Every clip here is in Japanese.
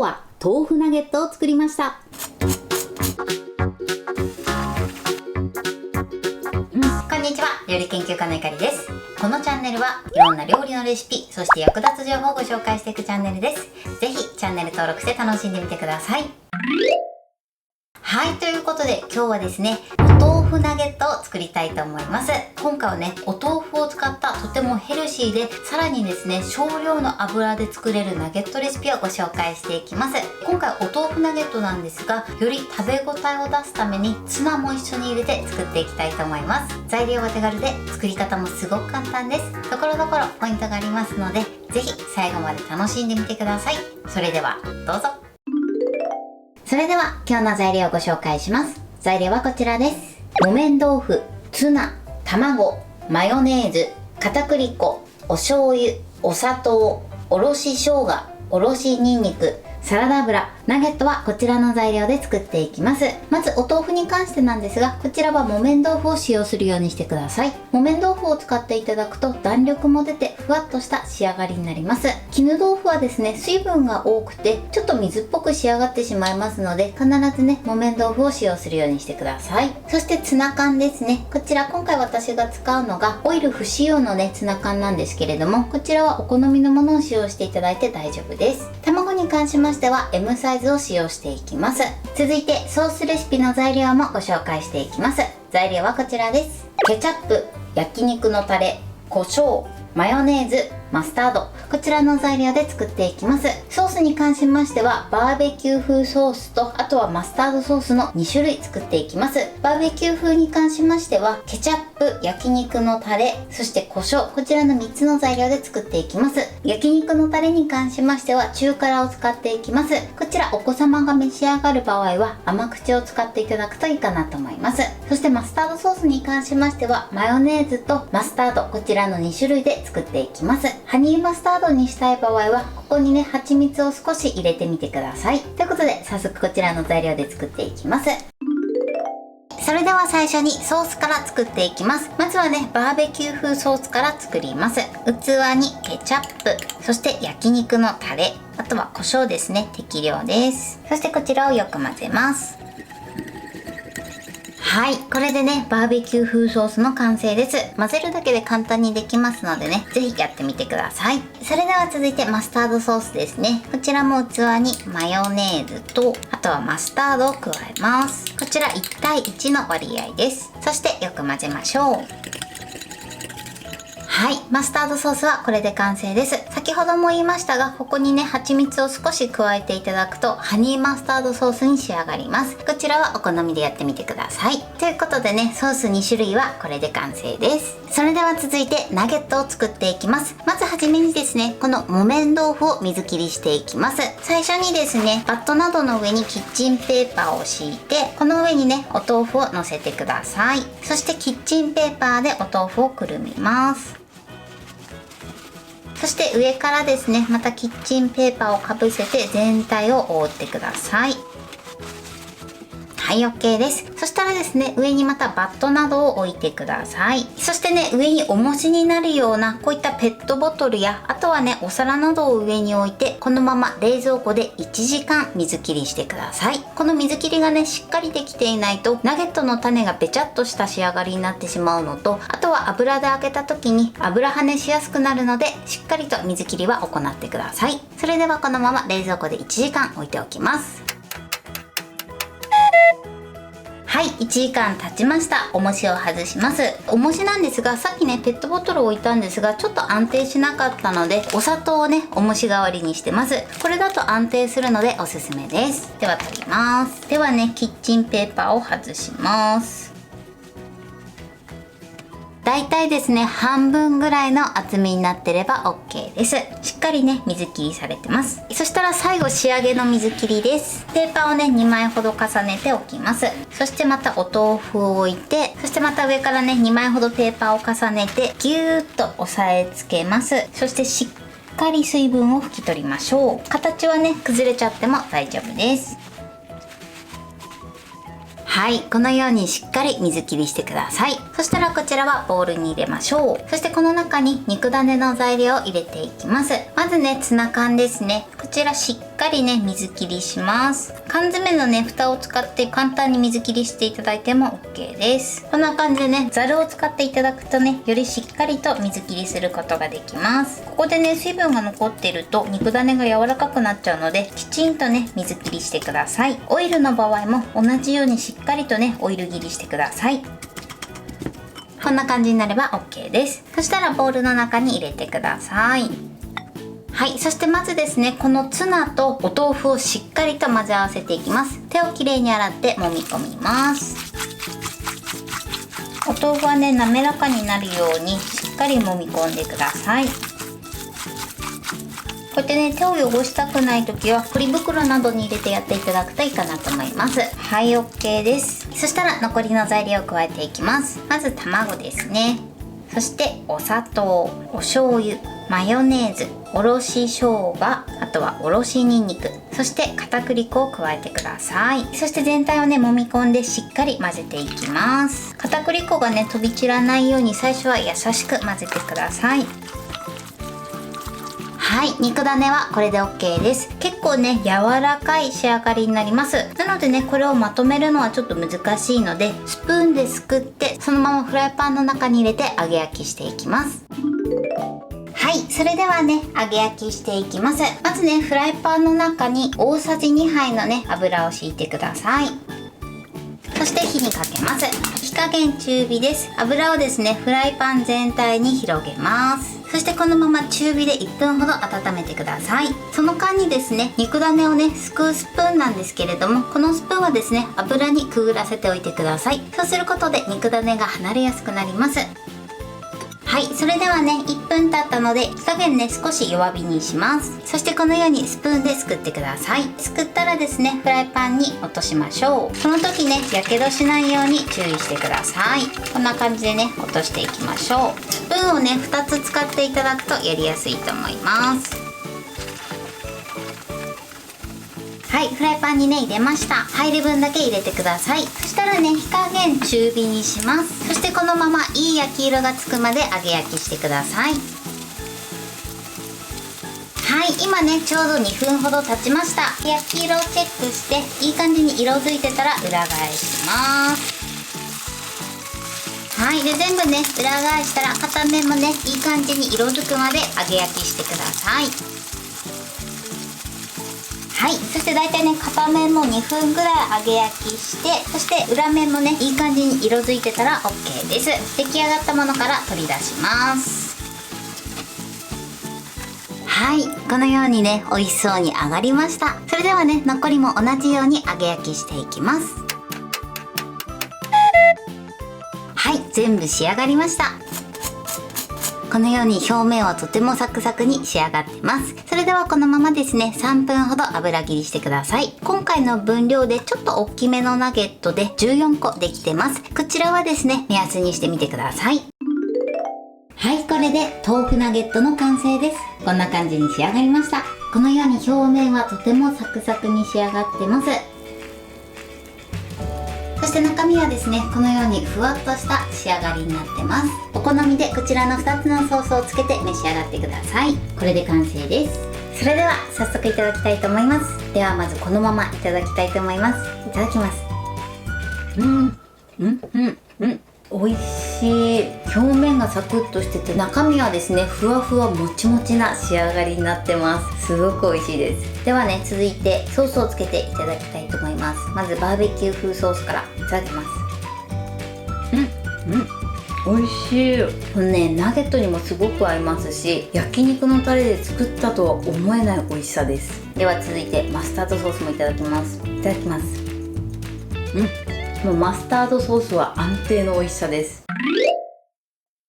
日は豆腐ナゲットを作りました。こんにちは、料理研究家のいかりです。このチャンネルはいろんな料理のレシピ、そして役立つ情報をご紹介していくチャンネルです。ぜひチャンネル登録して楽しんでみてください。はい、ということで今日はですね、お豆腐ナゲットを作りたいと思います。今回はね、お豆腐を使ったとてもヘルシーで、さらにですね、少量の油で作れるナゲットレシピをご紹介していきます。今回お豆腐ナゲットなんですが、より食べ応えを出すためにツナも一緒に入れて作っていきたいと思います。材料は手軽で作り方もすごく簡単です。ところどころポイントがありますので、ぜひ最後まで楽しんでみてください。それではどうぞ。それでは今日の材料をご紹介します。材料はこちらです。木綿豆腐、ツナ、卵、マヨネーズ、片栗粉、お醤油、お砂糖、おろし生姜、おろしニンニク、サラダ油、ナゲットはこちらの材料で作っていきます。まずお豆腐に関してなんですが、こちらは木綿豆腐を使用するようにしてください。木綿豆腐を使っていただくと弾力も出てふわっとした仕上がりになります。絹豆腐はですね、水分が多くてちょっと水っぽく仕上がってしまいますので、必ずね、木綿豆腐を使用するようにしてください。そしてツナ缶ですね。こちら今回私が使うのがオイル不使用のね、ツナ缶なんですけれども、こちらはお好みのものを使用していただいて大丈夫です。卵に関しましては M サイズを使用していきます。続いてソースレシピの材料もご紹介していきます。材料はこちらです。ケチャップ、焼肉のタレ、胡椒、マヨネーズ、マスタード、こちらの材料で作っていきます。ソースに関しましてはバーベキュー風ソースと、あとはマスタードソースの2種類作っていきます。バーベキュー風に関しましてはケチャップ、焼肉のタレ、そして胡椒、こちらの3つの材料で作っていきます。焼肉のタレに関しましては中辛を使っていきます。こちらお子様が召し上がる場合は甘口を使っていただくといいかなと思います。そしてマスタードソースに関しましてはマヨネーズとマスタード、こちらの2種類で作っていきます。ハニーマスタードにしたい場合はここにね、蜂蜜を少し入れてみてください。ということで早速こちらの材料で作っていきます。それでは最初にソースから作っていきます。まずはね、バーベキュー風ソースから作ります。器にケチャップ、そして焼肉のタレ、あとは胡椒ですね、適量です。そしてこちらをよく混ぜます。はい、これでね、バーベキュー風ソースの完成です。混ぜるだけで簡単にできますのでね、ぜひやってみてください。それでは続いてマスタードソースですね。こちらも器にマヨネーズと、あとはマスタードを加えます。こちら1対1の割合です。そしてよく混ぜましょう。はい、マスタードソースはこれで完成です。先ほども言いましたが、ここにね、蜂蜜を少し加えていただくとハニーマスタードソースに仕上がります。こちらはお好みでやってみてください。ということでね、ソース2種類はこれで完成です。それでは続いてナゲットを作っていきます。まずはじめにですね、この木綿豆腐を水切りしていきます。最初にですね、バットなどの上にキッチンペーパーを敷いて、この上にね、お豆腐を乗せてください。そしてキッチンペーパーでお豆腐をくるみます。そして上からですね、またキッチンペーパーをかぶせて全体を覆ってください。はい、OK です。そしたらですね、上にまたバットなどを置いてください。そしてね、上に重しになるようなこういったペットボトルや、あとはね、お皿などを上に置いて、このまま冷蔵庫で1時間水切りしてください。この水切りがね、しっかりできていないとナゲットの種がべちゃっとした仕上がりになってしまうのと、あとは油で揚げた時に油跳ねしやすくなるので、しっかりと水切りは行ってください。それではこのまま冷蔵庫で1時間置いておきます。はい、1時間経ちました。重しを外します。重しなんですが、さっきね、ペットボトルを置いたんですが、ちょっと安定しなかったので、お砂糖をね、重し代わりにしてます。これだと安定するのでおすすめです。では取ります。ではね、キッチンペーパーを外します。だいたいですね、半分ぐらいの厚みになってれば OK です。しっかりね、水切りされてます。そしたら最後仕上げの水切りです。ペーパーをね、2枚ほど重ねておきます。そしてまたお豆腐を置いて、そしてまた上からね、2枚ほどペーパーを重ねてぎゅーっと押さえつけます。そしてしっかり水分を拭き取りましょう。形はね、崩れちゃっても大丈夫です。はい、このようにしっかり水切りしてください。そしたらこちらはボウルに入れましょう。そしてこの中に肉ダネの材料を入れていきます。まずね、ツナ缶ですね。こちらしっかりね水切りします。缶詰のね蓋を使って簡単に水切りしていただいても OK です。こんな感じでねざるを使っていただくとねよりしっかりと水切りすることができます。ここでね水分が残っていると肉ダネが柔らかくなっちゃうので、きちんとね水切りしてください。オイルの場合も同じようにしっかりとねオイル切りしてください。こんな感じになれば OK です。そしたらボウルの中に入れてください。はい、そしてまずですね、このツナとお豆腐をしっかりと混ぜ合わせていきます。手をきれいに洗って揉み込みます。お豆腐はね、滑らかになるようにしっかり揉み込んでください。こうやってね、手を汚したくない時はポリ袋などに入れてやっていただくといいかなと思います。はい、OK です。そしたら残りの材料を加えていきます。まず卵ですね。そしてお砂糖、お醤油、マヨネーズ、おろし生姜、あとはおろしにんにく、そして片栗粉を加えてください。そして全体をね揉み込んでしっかり混ぜていきます。片栗粉がね飛び散らないように最初は優しく混ぜてください。はい、肉ダネはこれで OK です。結構ね柔らかい仕上がりになります。なのでねこれをまとめるのはちょっと難しいので、スプーンですくってそのままフライパンの中に入れて揚げ焼きしていきます。はい、それではね揚げ焼きしていきます。まずねフライパンの中に大さじ2杯のね油を敷いてください。そして火にかけます。火加減中火です。油をですねフライパン全体に広げます。そしてこのまま中火で1分ほど温めてください。その間にですね肉ダネをねすくうスプーンなんですけれども、このスプーンはですね油にくぐらせておいてください。そうすることで肉ダネが離れやすくなります。はい、それではね1分経ったので火加減ね少し弱火にします。そしてこのようにスプーンですくってください。すくったらですねフライパンに落としましょう。この時ねやけどしないように注意してください。こんな感じでね落としていきましょう。スプーンをね2つ使っていただくとやりやすいと思います。はい、フライパンにね入れました。入る分だけ入れてください。そしたらね火加減中火にします。そしてこのままいい焼き色がつくまで揚げ焼きしてください。はい、今ねちょうど2分ほど経ちました。焼き色をチェックしていい感じに色づいてたら裏返します。はい、で全部ね裏返したら片面もねいい感じに色づくまで揚げ焼きしてください。はい、そして大体ね片面も2分ぐらい揚げ焼きして、そして裏面もねいい感じに色づいてたら OK です。出来上がったものから取り出します。はい、このようにね美味しそうに揚がりました。それではね残りも同じように揚げ焼きしていきます。はい、全部仕上がりました。このように表面はとてもサクサクに仕上がってます。それではこのままですね3分ほど油切りしてください。今回の分量でちょっと大きめのナゲットで14個できてます。こちらはですね目安にしてみてください。はい、これで豆腐ナゲットの完成です。こんな感じに仕上がりました。このように表面はとてもサクサクに仕上がってます。そして中身はですねこのようにふわっとした仕上がりになってます。お好みでこちらの2つのソースをつけて召し上がってください。これで完成です。それでは早速いただきたいと思います。ではまずこのままいただきたいと思います。いただきます。美味しい。表面がサクッとしてて中身はですねふわふわもちもちな仕上がりになってます。すごく美味しいです。ではね続いてソースをつけていただきたいと思います。まずバーベキュー風ソースからいただきます。美味しい。このねナゲットにもすごく合いますし、焼肉のタレで作ったとは思えない美味しさです。では続いてマスタードソースもいただきます。いただきます。もうマスタードソースは安定の美味しさです。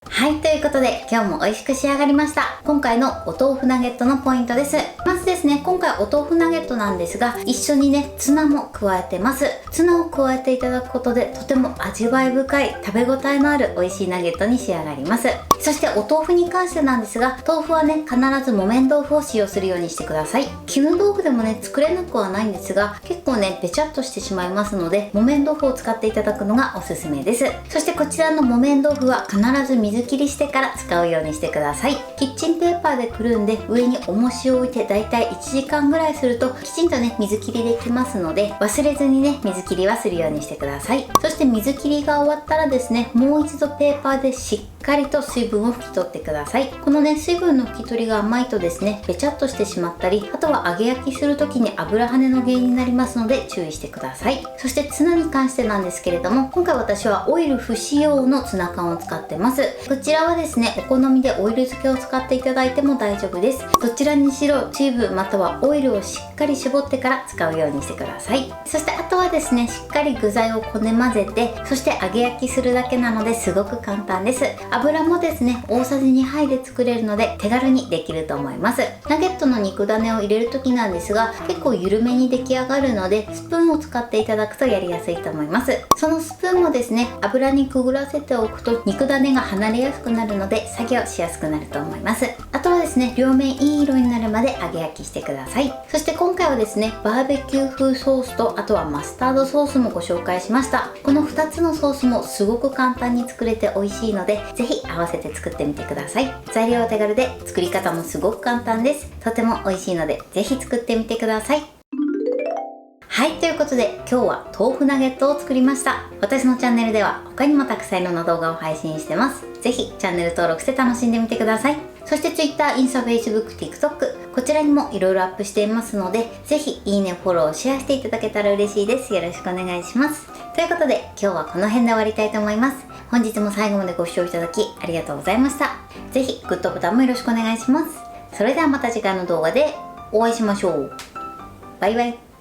はい、ということで今日も美味しく仕上がりました。今回のお豆腐ナゲットのポイントです。まずですね今回お豆腐ナゲットなんですが、一緒にねツナも加えてます。ツナを加えていただくことでとても味わい深い食べ応えのある美味しいナゲットに仕上がります。そしてお豆腐に関してなんですが、豆腐はね必ず木綿豆腐を使用するようにしてください。絹豆腐でもね作れなくはないんですが、結構ねべちゃっとしてしまいますので木綿豆腐を使っていただくのがおすすめです。そしてこちらの木綿豆腐は必ず水切切りしてから使うようにしてください。キッチンペーパーでくるんで上に重しを置いてだいたい1時間ぐらいするときちんとね水切りできますので、忘れずにね水切りはするようにしてください。そして水切りが終わったらですね、もう一度ペーパーでしっかりと水分を拭き取ってください。このね水分の拭き取りが甘いとですね、べちゃっとしてしまったり、あとは揚げ焼きする時に油跳ねの原因になりますので注意してください。そしてツナに関してなんですけれども、今回私はオイル不使用のツナ缶を使ってます。こちらはですね、お好みでオイル漬けを使っていただいても大丈夫です。どちらにしろチューブまたはオイルをしっかり絞ってから使うようにしてください。そしてあとはですね、しっかり具材をこね混ぜて、そして揚げ焼きするだけなのですごく簡単です。油もですね、大さじ2杯で作れるので手軽にできると思います。ナゲットの肉種を入れる時なんですが、結構緩めに出来上がるのでスプーンを使っていただくとやりやすいと思います。そのスプーンもですね、油にくぐらせておくと肉種が離れやすくなるので作業しやすくなると思います。あとはですね、両面いい色になるまで揚げ焼きしてください。そして今回はですね、バーベキュー風ソースとあとはマスタードソースもご紹介しました。この2つのソースもすごく簡単に作れて美味しいので、ぜひ合わせて作ってみてください。材料は手軽で作り方もすごく簡単です。とても美味しいのでぜひ作ってみてください。はい、ということで今日は豆腐ナゲットを作りました。私のチャンネルでは他にもたくさんいろんな動画を配信してます。ぜひチャンネル登録して楽しんでみてください。そして Twitter、インスタ、Facebook、TikTok こちらにもいろいろアップしていますので、ぜひいいね、フォロー、シェアしていただけたら嬉しいです。よろしくお願いします。ということで今日はこの辺で終わりたいと思います。本日も最後までご視聴いただきありがとうございました。ぜひグッドボタンもよろしくお願いします。それではまた次回の動画でお会いしましょう。バイバイ。